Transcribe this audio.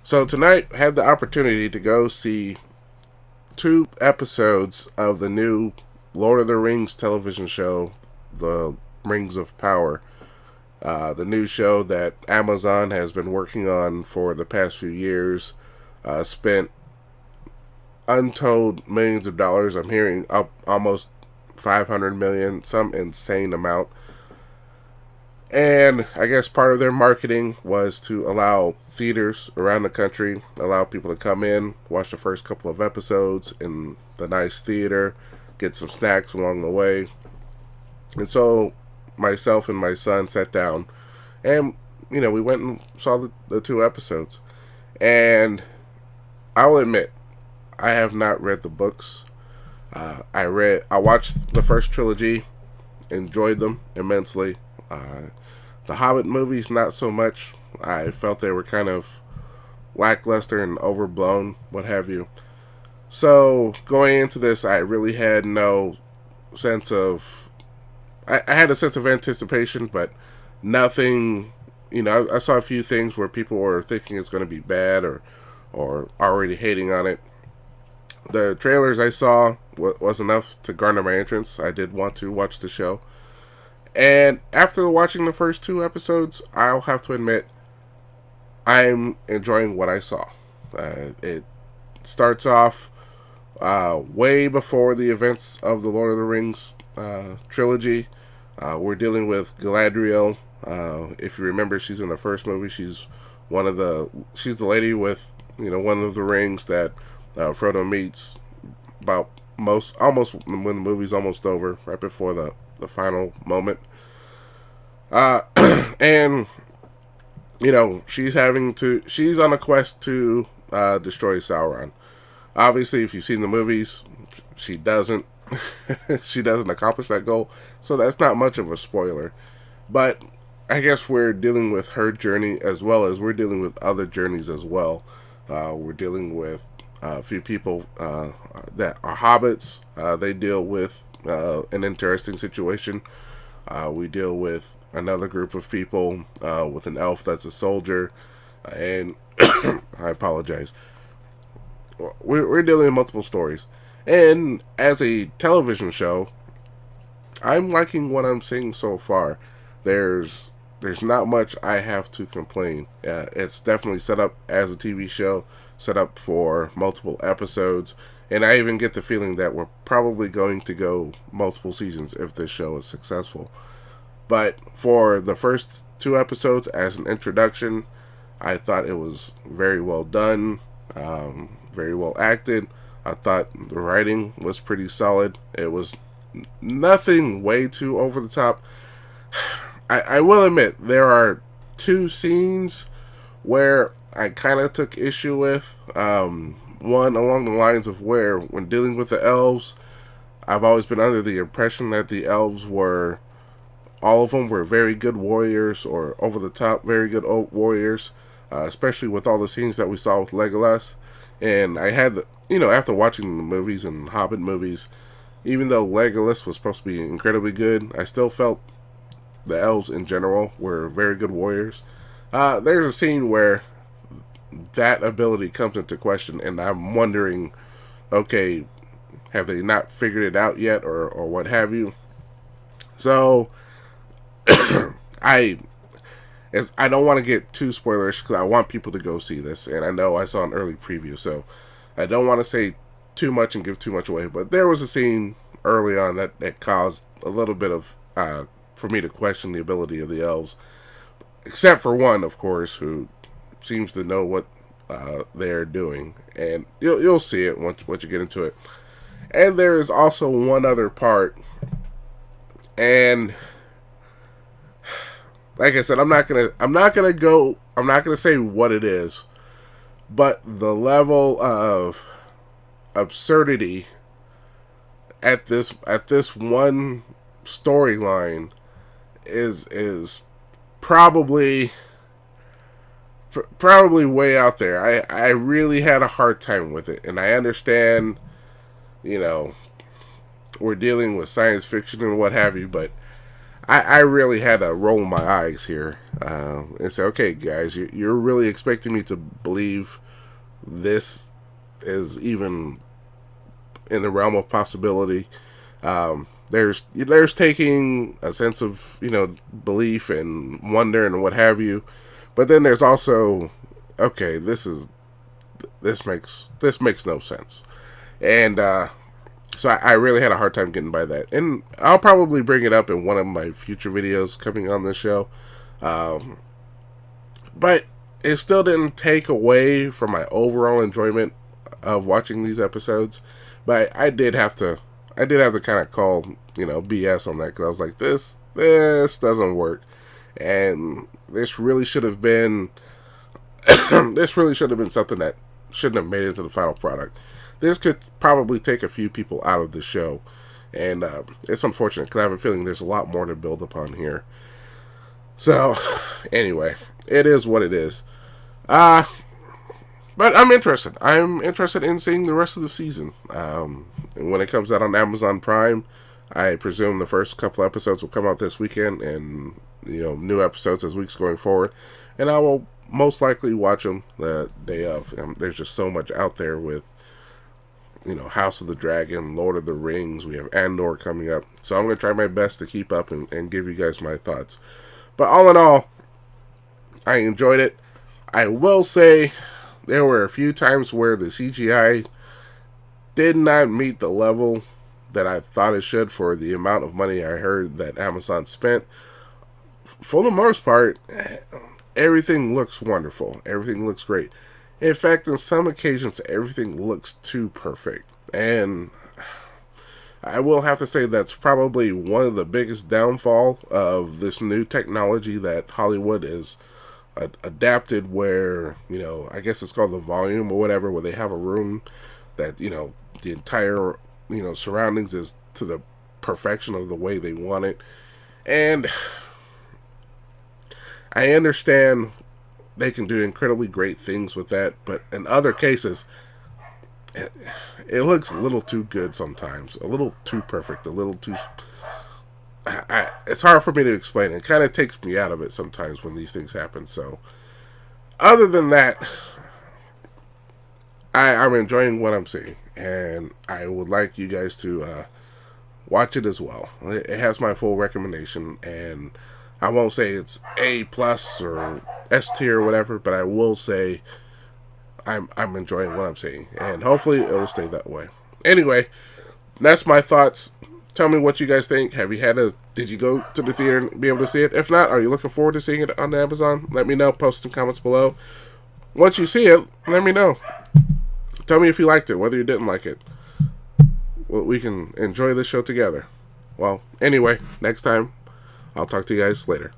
So tonight, I had the opportunity to go see two episodes of the new Lord of the Rings television show, The Rings of Power. The new show that Amazon has been working on for the past few years. Spent untold millions of dollars. I'm hearing up almost 500 million, some insane amount. And I guess part of their marketing was to allow theaters around the country, allow people to come in, watch the first couple of episodes in the nice theater, get some snacks along the way. And so myself and my son sat down and, we went and saw the two episodes. And I'll admit, I have not read the books. I watched the first trilogy, enjoyed them immensely. The Hobbit movies, not so much. I felt they were kind of lackluster and overblown, what have you. So going into this, I really had no sense of. I had a sense of anticipation, but nothing. I saw a few things where people were thinking it's going to be bad or already hating on it. The trailers I saw was enough to garner my interest. I did want to watch the show. And after watching the first two episodes, I'll have to admit, I'm enjoying what I saw. It starts off way before the events of the Lord of the Rings trilogy. We're dealing with Galadriel. If you remember, she's in the first movie. She's the lady with one of the rings that Frodo meets about almost when the movie's almost over, right before the final moment. Uh, and she's on a quest to destroy Sauron. Obviously, if you've seen the movies, she doesn't. She doesn't accomplish that goal, so that's not much of a spoiler. But I guess we're dealing with her journey as well as we're dealing with other journeys as well. We're dealing with a few people that are hobbits. They deal with an interesting situation. We deal with another group of people with an elf that's a soldier, and I apologize. We're dealing with multiple stories, and as a television show, I'm liking what I'm seeing so far. There's not much I have to complain. It's definitely set up as a TV show, set up for multiple episodes, and I even get the feeling that we're probably going to go multiple seasons if this show is successful. But for the first two episodes, as an introduction, I thought it was very well done, very well acted. I thought the writing was pretty solid. It was nothing way too over the top. I will admit, there are two scenes where I kind of took issue with. One along the lines of where, when dealing with the elves, I've always been under the impression that the elves were, all of them were very good warriors or over the top, very good warriors, especially with all the scenes that we saw with Legolas. And I had, after watching the movies and Hobbit movies, even though Legolas was supposed to be incredibly good, I still felt the elves in general were very good warriors. There's a scene where that ability comes into question, and I'm wondering, okay, have they not figured it out yet, or what have you? So, I I don't want to get too spoilerish because I want people to go see this, and I know I saw an early preview, so I don't want to say too much and give too much away. But there was a scene early on that caused a little bit of for me to question the ability of the elves, except for one, of course, who seems to know what they're doing, and you'll see it once you get into it. And there is also one other part, and like I said, I'm not gonna say what it is, but the level of absurdity at this one storyline is probably way out there. I really had a hard time with it, and I understand, we're dealing with science fiction and what have you, but I really had to roll my eyes here and say, okay, guys, you're really expecting me to believe this is even in the realm of possibility. There's taking a sense of belief and wonder and what have you, but then there's also, okay, this makes no sense, and so I really had a hard time getting by that, and I'll probably bring it up in one of my future videos coming on this show, but it still didn't take away from my overall enjoyment of watching these episodes. But I did have to kind of call BS on that, because I was like, this doesn't work, and this really should have been something that shouldn't have made it to the final product. This could probably take a few people out of the show, and it's unfortunate because I have a feeling there's a lot more to build upon here. So, anyway, it is what it is. But I'm interested. I'm interested in seeing the rest of the season. When it comes out on Amazon Prime, I presume the first couple episodes will come out this weekend, and new episodes as weeks going forward. And I will most likely watch them the day of. There's just so much out there with House of the Dragon, Lord of the Rings. We have Andor coming up, so I'm going to try my best to keep up and give you guys my thoughts. But all in all, I enjoyed it. I will say there were a few times where the CGI did not meet the level that I thought it should for the amount of money I heard that Amazon spent. For the most part, everything looks wonderful. Everything looks great. In fact, on some occasions, everything looks too perfect. And I will have to say that's probably one of the biggest downfall of this new technology that Hollywood is adapted, where I guess it's called the volume or whatever, where they have a room that the entire surroundings is to the perfection of the way they want it. And I understand they can do incredibly great things with that, but in other cases it looks a little too good sometimes, a little too perfect, a little too it's hard for me to explain. It kind of takes me out of it sometimes when these things happen. So other than that, I'm enjoying what I'm seeing, and I would like you guys to watch it as well. It has my full recommendation, and I won't say it's A plus or S tier or whatever, but I will say I'm enjoying what I'm seeing, and hopefully it will stay that way. Anyway, that's my thoughts. Tell me what you guys think. Did you go to the theater and be able to see it? If not, are you looking forward to seeing it on Amazon? Let me know. Post some comments below. Once you see it, let me know. Tell me if you liked it, whether you didn't like it. Well, we can enjoy this show together. Well, anyway, next time, I'll talk to you guys later.